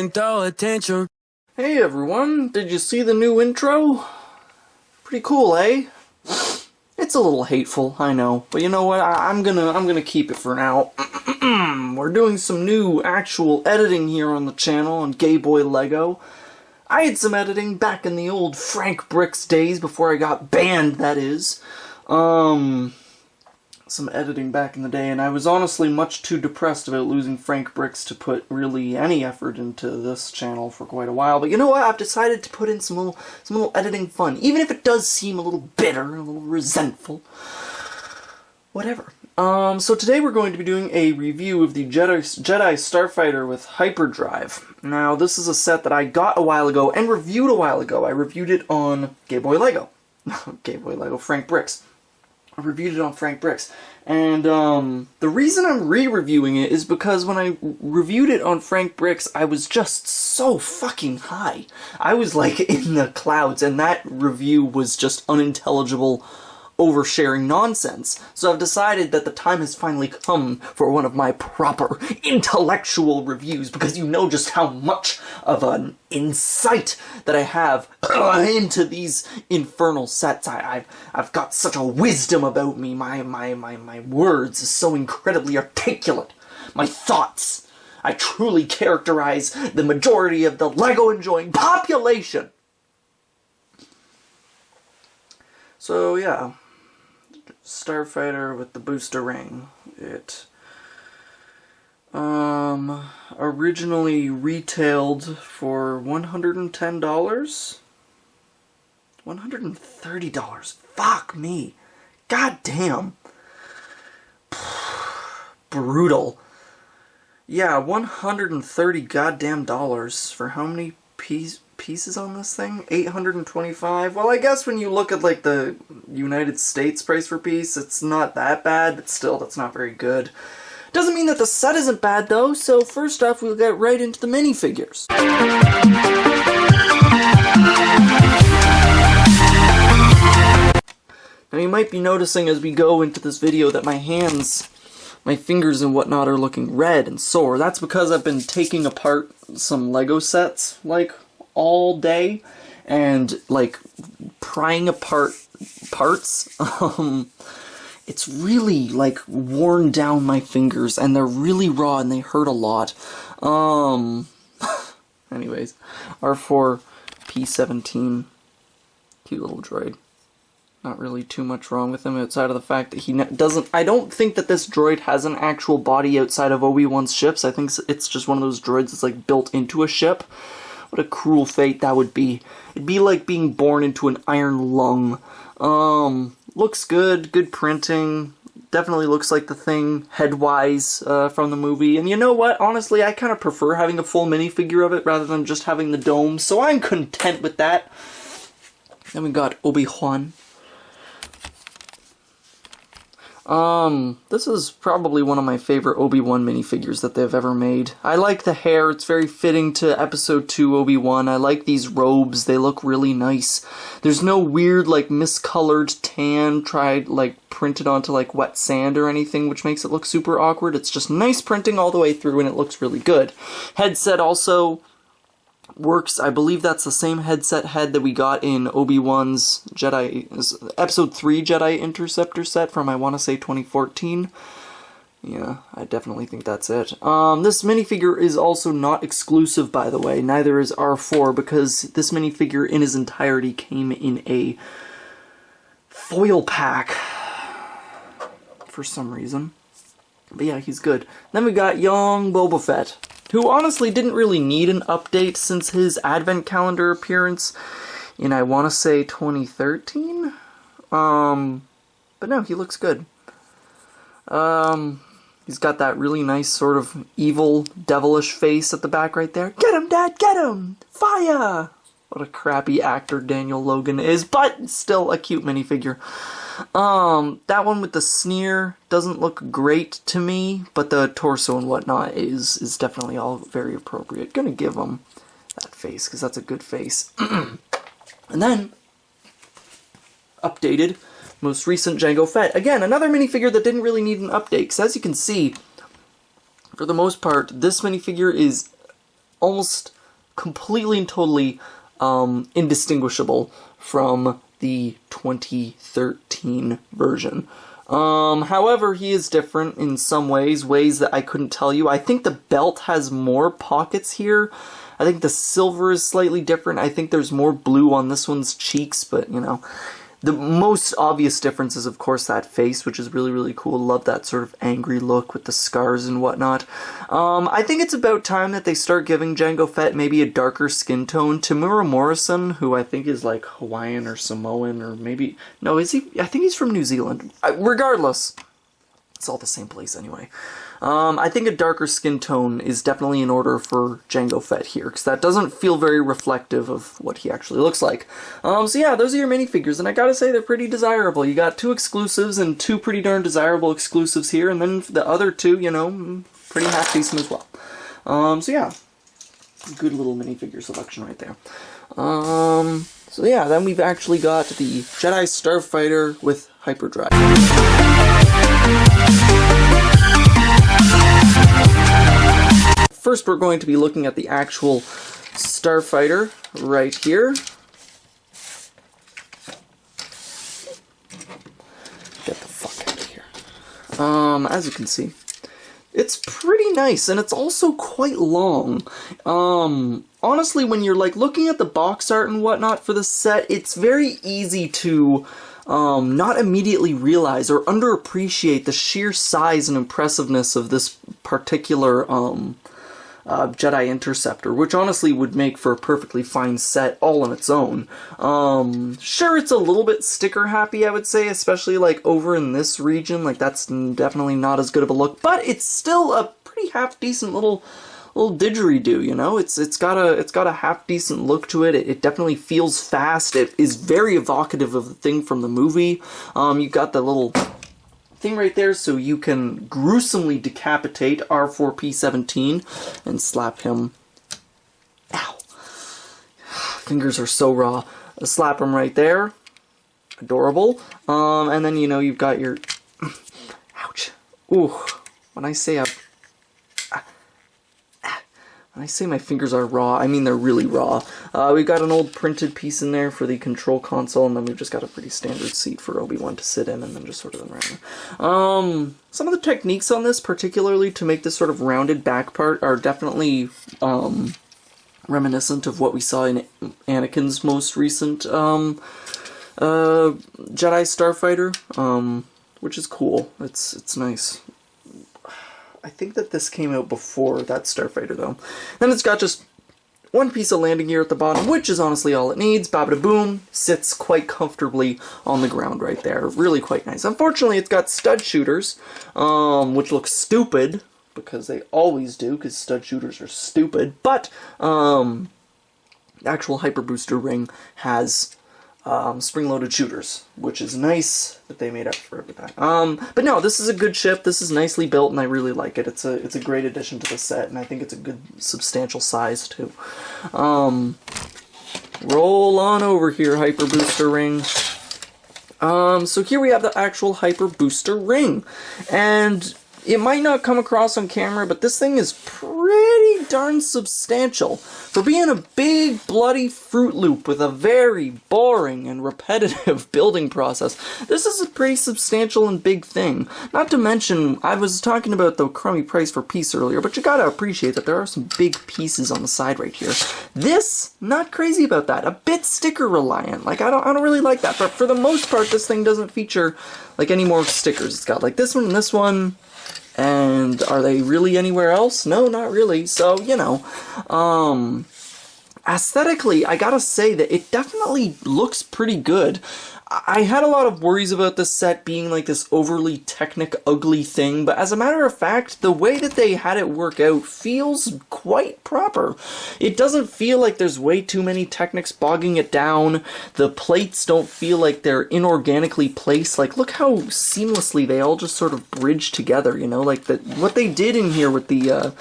and throw attention. Hey everyone, did you see the new intro? Pretty cool, eh? It's a little hateful, I know, but you know what? I'm gonna keep it for now. We're doing some new actual editing here on the channel on Gay Boy Lego. I had some editing back in the old Frank Bricks days before I got banned, that is. Some editing back in the day, and I was honestly much too depressed about losing Frank Bricks to put really any effort into this channel for quite a while. But you know what? I've decided to put in some little editing fun, even if it does seem a little bitter, a little resentful. Whatever. So today we're going to be doing a review of the Jedi Starfighter with Hyperdrive. Now, this is a set that I got a while ago and reviewed a while ago. I reviewed it on Gay Boy Lego. Gay Boy Lego, Frank Bricks. I reviewed it on Frank Bricks. And the reason I'm re-reviewing it is because when I reviewed it on Frank Bricks, I was just so fucking high. I was like in the clouds, and that review was just unintelligible, oversharing nonsense. So I've decided that the time has finally come for one of my proper intellectual reviews, because you know just how much of an insight that I have into these infernal sets. I've got such a wisdom about me. My words is so incredibly articulate. My thoughts. I truly characterize the majority of the Lego-enjoying population. So yeah. Starfighter with the booster ring. It originally retailed for $110. $130. Fuck me. God damn. Brutal. Yeah, 130 goddamn dollars for how many pieces on this thing? 825. Well, I guess when you look at like the United States price per piece, it's not that bad, but still, that's not very good. Doesn't mean that the set isn't bad though, so first off, we'll get right into the minifigures. Now you might be noticing as we go into this video that my hands, my fingers and whatnot are looking red and sore. That's because I've been taking apart some Lego sets, like, all day, and like prying apart parts. It's really like worn down my fingers, and they're really raw and they hurt a lot. Anyways, R4 P17, cute little droid. Not really too much wrong with him outside of the fact that he doesn't. I don't think that this droid has an actual body outside of Obi-Wan's ships. I think it's just one of those droids that's like built into a ship. What a cruel fate that would be. It'd be like being born into an iron lung. Looks good, good printing. Definitely looks like the thing, head-wise, from the movie. And you know what? Honestly, I kind of prefer having a full minifigure of it rather than just having the dome, so I'm content with that. Then we got Obi-Wan. This is probably one of my favorite Obi-Wan minifigures that they've ever made. I like the hair, it's very fitting to Episode 2 Obi-Wan. I like these robes, they look really nice. There's no weird, like, miscolored tan printed onto, like, wet sand or anything, which makes it look super awkward. It's just nice printing all the way through, and it looks really good. Headset also works. I believe that's the same headset head that we got in Obi-Wan's Episode 3 Jedi Interceptor set from, I want to say, 2014. Yeah, I definitely think that's it. This minifigure is also not exclusive, by the way. Neither is R4, because this minifigure in his entirety came in a foil pack for some reason. But yeah, he's good. Then we got young Boba Fett, who honestly didn't really need an update since his advent calendar appearance in, I want to say, 2013? But no, he looks good. He's got that really nice sort of evil, devilish face at the back right there. Get him, Dad, get him! Fire! What a crappy actor Daniel Logan is, but still a cute minifigure. That one with the sneer doesn't look great to me, but the torso and whatnot is definitely all very appropriate. Gonna give him that face, because that's a good face. And then, updated, most recent Jango Fett. Again, another minifigure that didn't really need an update, because as you can see, for the most part, this minifigure is almost completely and totally indistinguishable from the 2013 version. However, he is different in some ways that I couldn't tell you. I think the belt has more pockets here. I think the silver is slightly different. I think there's more blue on this one's cheeks, but, you know. The most obvious difference is, of course, that face, which is really, really cool. Love that sort of angry look with the scars and whatnot. I think it's about time that they start giving Jango Fett maybe a darker skin tone. Temuera Morrison, who I think is like Hawaiian or Samoan, or maybe... No, is he? I think he's from New Zealand. Regardless, it's all the same place anyway. I think a darker skin tone is definitely in order for Jango Fett here, because that doesn't feel very reflective of what he actually looks like. So yeah, those are your minifigures, and I gotta say, they're pretty desirable. You got 2 exclusives and 2 pretty darn desirable exclusives here, and then the other 2, you know, pretty half-decent as well. So yeah, good little minifigure selection right there. So yeah, then we've actually got the Jedi Starfighter with Hyperdrive. First, we're going to be looking at the actual Starfighter right here. Get the fuck out of here. As you can see, it's pretty nice, and it's also quite long. Honestly, when you're like looking at the box art and whatnot for the set, it's very easy to not immediately realize or underappreciate the sheer size and impressiveness of this particular Jedi Interceptor, which honestly would make for a perfectly fine set all on its own. Sure, it's a little bit sticker happy, I would say, especially like over in this region. Like, that's definitely not as good of a look, but it's still a pretty half-decent little didgeridoo, you know? It's got a half-decent look to it. It definitely feels fast. It is very evocative of the thing from the movie. You got the little thing right there, so you can gruesomely decapitate R4P17 and slap him. Ow. Fingers are so raw. Slap him right there. Adorable. And then, you know, you've got your... Ouch. Ooh. When I say my fingers are raw, I mean they're really raw. We've got an old printed piece in there for the control console, and then we've just got a pretty standard seat for Obi-Wan to sit in, and then just sort of around. Some of the techniques on this, particularly to make this sort of rounded back part, are definitely reminiscent of what we saw in Anakin's most recent Jedi Starfighter, which is cool. It's nice. I think that this came out before that Starfighter, though. Then it's got just one piece of landing gear at the bottom, which is honestly all it needs. Babada-boom, sits quite comfortably on the ground right there. Really quite nice. Unfortunately, it's got stud shooters, which look stupid, because they always do, because stud shooters are stupid. But, the actual Hyper Booster ring has spring-loaded shooters, which is nice that they made up for that. But no, this is a good ship. This is nicely built, and I really like it. It's a great addition to the set, and I think it's a good substantial size too. Roll on over here, Hyper Booster ring. So here we have the actual Hyper Booster ring, and it might not come across on camera, but this thing is pretty darn substantial. For being a big, bloody Fruit Loop with a very boring and repetitive building process, this is a pretty substantial and big thing. Not to mention, I was talking about the crummy price per piece earlier, but you gotta appreciate that there are some big pieces on the side right here. This, not crazy about that. A bit sticker reliant. Like, I don't really like that, but for the most part, this thing doesn't feature, like, any more stickers. It's got, like, this one and this one. And are they really anywhere else? No, not really. So, you know, aesthetically, I gotta say that it definitely looks pretty good. I had a lot of worries about this set being like this overly technic, ugly thing, but as a matter of fact, the way that they had it work out feels quite proper. It doesn't feel like there's way too many technics bogging it down. The plates don't feel like they're inorganically placed. Like, look how seamlessly they all just sort of bridge together, you know? Like, what they did in here with the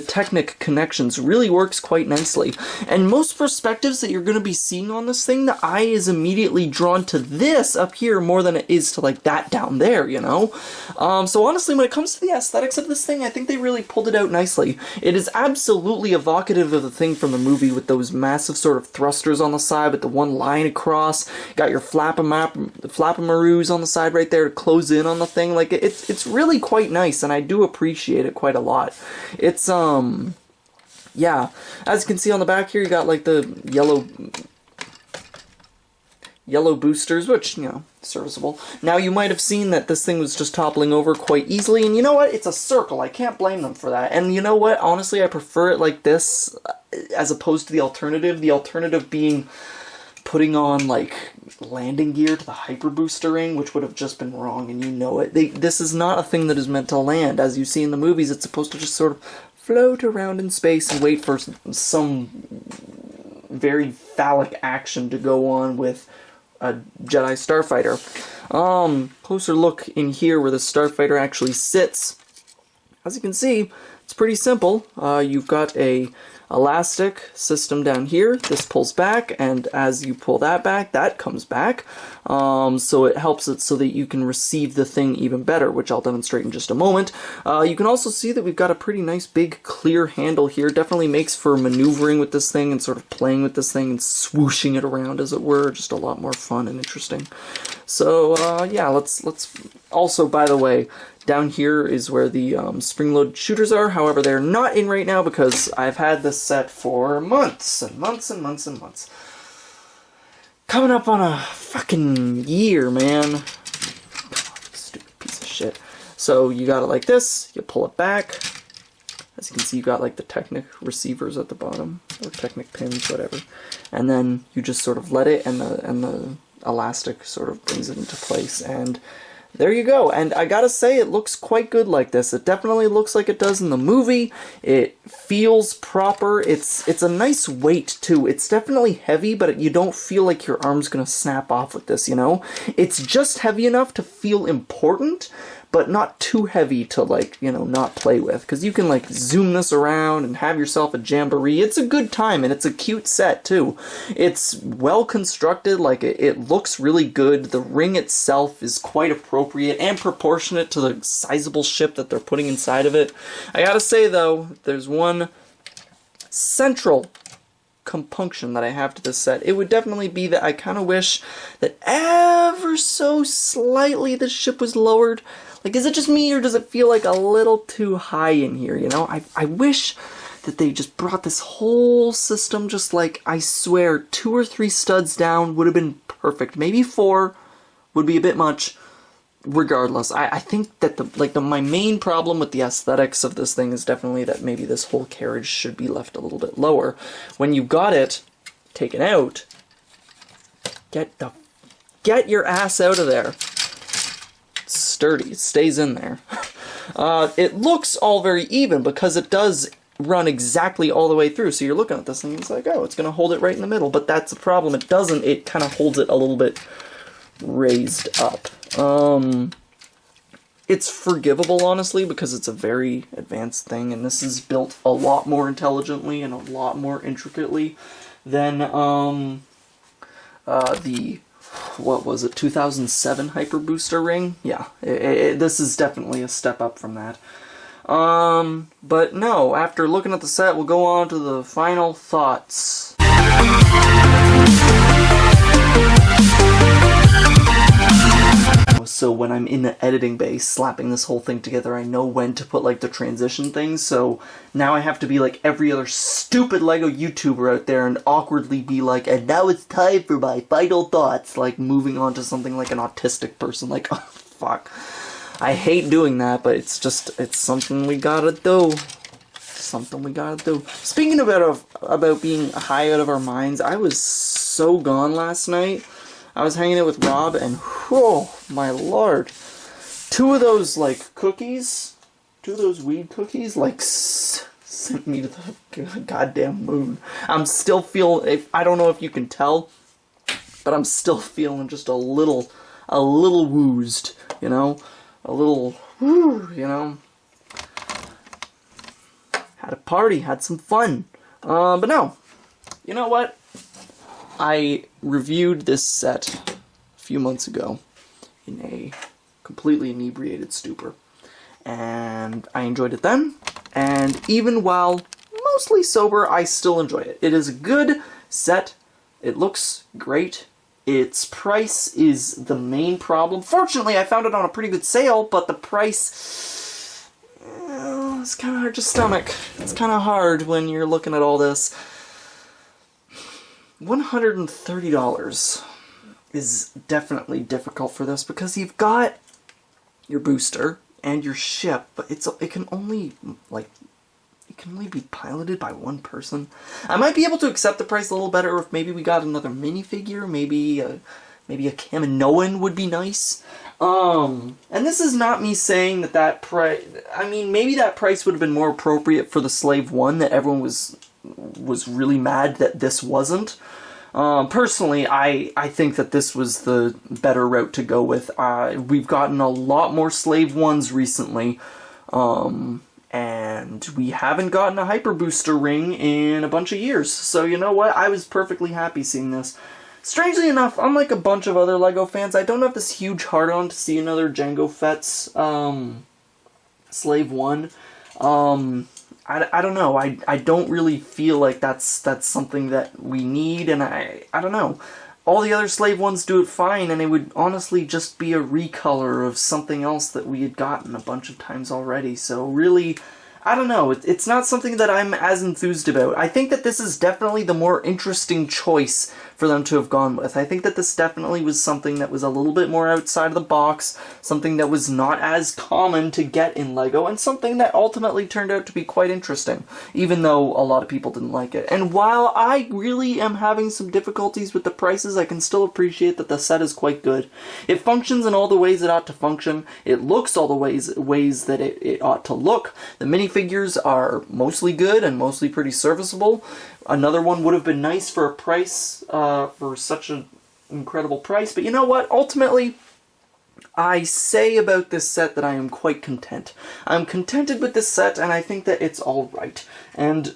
technic connections really works quite nicely. And most perspectives that you're going to be seeing on this thing, the eye is immediately drawn to this up here more than it is to like that down there, you know? So honestly, when it comes to the aesthetics of this thing, I think they really pulled it out nicely. It is absolutely evocative of the thing from the movie with those massive sort of thrusters on the side with the one line across. Got your flappamaroos on the side right there to close in on the thing. Like, it's really quite nice, and I do appreciate it quite a lot. It's, yeah, as you can see on the back here, you got like the yellow boosters, which, you know, serviceable. Now, you might have seen that this thing was just toppling over quite easily, and you know what? It's a circle. I can't blame them for that. And you know what? Honestly, I prefer it like this as opposed to the alternative. The alternative being putting on, like, landing gear to the hyper booster ring, which would have just been wrong, and you know it. This is not a thing that is meant to land. As you see in the movies, it's supposed to just sort of float around in space and wait for some very phallic action to go on with a Jedi Starfighter. Closer look in here where the Starfighter actually sits. As you can see, it's pretty simple. You've got a elastic system down here. This pulls back, and as you pull that back, that comes back. So it helps it so that you can receive the thing even better, which I'll demonstrate in just a moment. You can also see that we've got a pretty nice big clear handle here. Definitely makes for maneuvering with this thing and sort of playing with this thing and swooshing it around, as it were. Just a lot more fun and interesting. So yeah, let's also, by the way, down here is where the spring-loaded shooters are. However, they're not in right now because I've had this set for months and months and months and months. Coming up on a fucking year, man. Come on, stupid piece of shit. So you got it like this. You pull it back. As you can see, you got like the Technic receivers at the bottom, or Technic pins, whatever. And then you just sort of let it, and the elastic sort of brings it into place, and there you go. And I gotta say, it looks quite good like this. It definitely looks like it does in the movie. It feels proper. It's a nice weight, too. It's definitely heavy, but you don't feel like your arm's gonna snap off with this, you know? It's just heavy enough to feel important, but not too heavy to, like, you know, not play with. Because you can, like, zoom this around and have yourself a jamboree. It's a good time, and it's a cute set, too. It's well constructed, like, it looks really good. The ring itself is quite appropriate and proportionate to the sizable ship that they're putting inside of it. I gotta say, though, there's one central compunction that I have to this set. It would definitely be that I kind of wish that ever so slightly the ship was lowered. Like, is it just me, or does it feel like a little too high in here, you know? I wish that they just brought this whole system just like, I swear, 2 or 3 studs down would have been perfect. Maybe 4 would be a bit much. Regardless, I think that my main problem with the aesthetics of this thing is definitely that maybe this whole carriage should be left a little bit lower. When you got it taken out, get your ass out of there. It's sturdy, it stays in there. It looks all very even because it does run exactly all the way through. So you're looking at this thing and it's like, oh, it's going to hold it right in the middle. But that's the problem. It doesn't. It kind of holds it a little bit raised up. It's forgivable, honestly, because it's a very advanced thing, and this is built a lot more intelligently and a lot more intricately than the, what was it, 2007 Hyper Booster ring? Yeah, this is definitely a step up from that. But no, after looking at the set, we'll go on to the final thoughts. So when I'm in the editing bay slapping this whole thing together, I know when to put like the transition things, so now I have to be like every other stupid LEGO YouTuber out there and awkwardly be like, and now it's time for my final thoughts, like moving on to something like an autistic person, like, oh, fuck. I hate doing that, but it's something we gotta do. Something we gotta do. Speaking about being high out of our minds, I was so gone last night. I was hanging out with Rob, and oh my lord, 2 of those like cookies, 2 of those weed cookies, like sent me to the goddamn moon. I'm still feeling. I don't know if you can tell, but I'm still feeling just a little woozed, you know, a little woo, you know. Had a party, had some fun, but no, you know what? I reviewed this set a few months ago in a completely inebriated stupor. And I enjoyed it then, and even while mostly sober, I still enjoy it. It is a good set. It looks great. Its price is the main problem. Fortunately, I found it on a pretty good sale, but the price... it's kind of hard to stomach. It's kind of hard when you're looking at all this. $130 is definitely difficult for this because you've got your booster and your ship, but it can only be piloted by one person. I might be able to accept the price a little better if maybe we got another minifigure, maybe a Kaminoan would be nice. And this is not me saying that price... I mean, maybe that price would have been more appropriate for the Slave 1, that everyone was really mad that this wasn't. Personally, I think that this was the better route to go with. We've gotten a lot more Slave 1s recently, and we haven't gotten a Hyper Booster ring in a bunch of years. So you know what? I was perfectly happy seeing this. Strangely enough, unlike a bunch of other LEGO fans, I don't have this huge heart-on to see another Jango Fett's Slave 1. I don't know. I don't really feel like that's something that we need, and I don't know. All the other Slave 1s do it fine, and it would honestly just be a recolor of something else that we had gotten a bunch of times already. So really, I don't know. It's not something that I'm as enthused about. I think that this is definitely the more interesting choice for them to have gone with. I think that this definitely was something that was a little bit more outside of the box, something that was not as common to get in LEGO, and something that ultimately turned out to be quite interesting, even though a lot of people didn't like it. And while I really am having some difficulties with the prices, I can still appreciate that the set is quite good. It functions in all the ways it ought to function. It looks all the ways that it ought to look. The minifigures are mostly good and mostly pretty serviceable. Another one would have been nice for a price, for such an incredible price, but you know what? Ultimately, I say about this set that I am quite content. I'm contented with this set, and I think that it's alright. And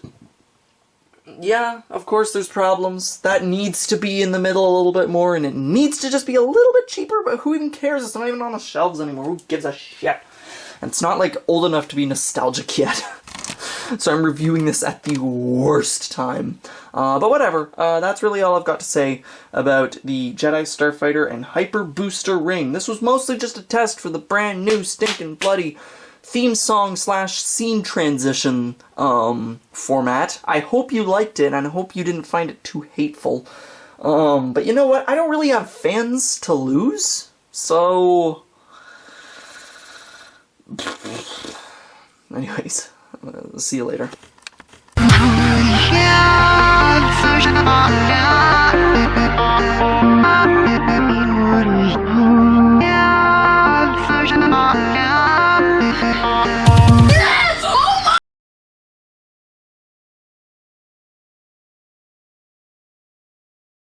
yeah, of course there's problems. That needs to be in the middle a little bit more, and it needs to just be a little bit cheaper, but who even cares? It's not even on the shelves anymore. Who gives a shit? And it's not, like, old enough to be nostalgic yet. So I'm reviewing this at the worst time. But whatever, that's really all I've got to say about the Jedi Starfighter and Hyper Booster ring. This was mostly just a test for the brand new stinking bloody theme song / scene transition format. I hope you liked it, and I hope you didn't find it too hateful. But you know what? I don't really have fans to lose, so... Anyways, see you later.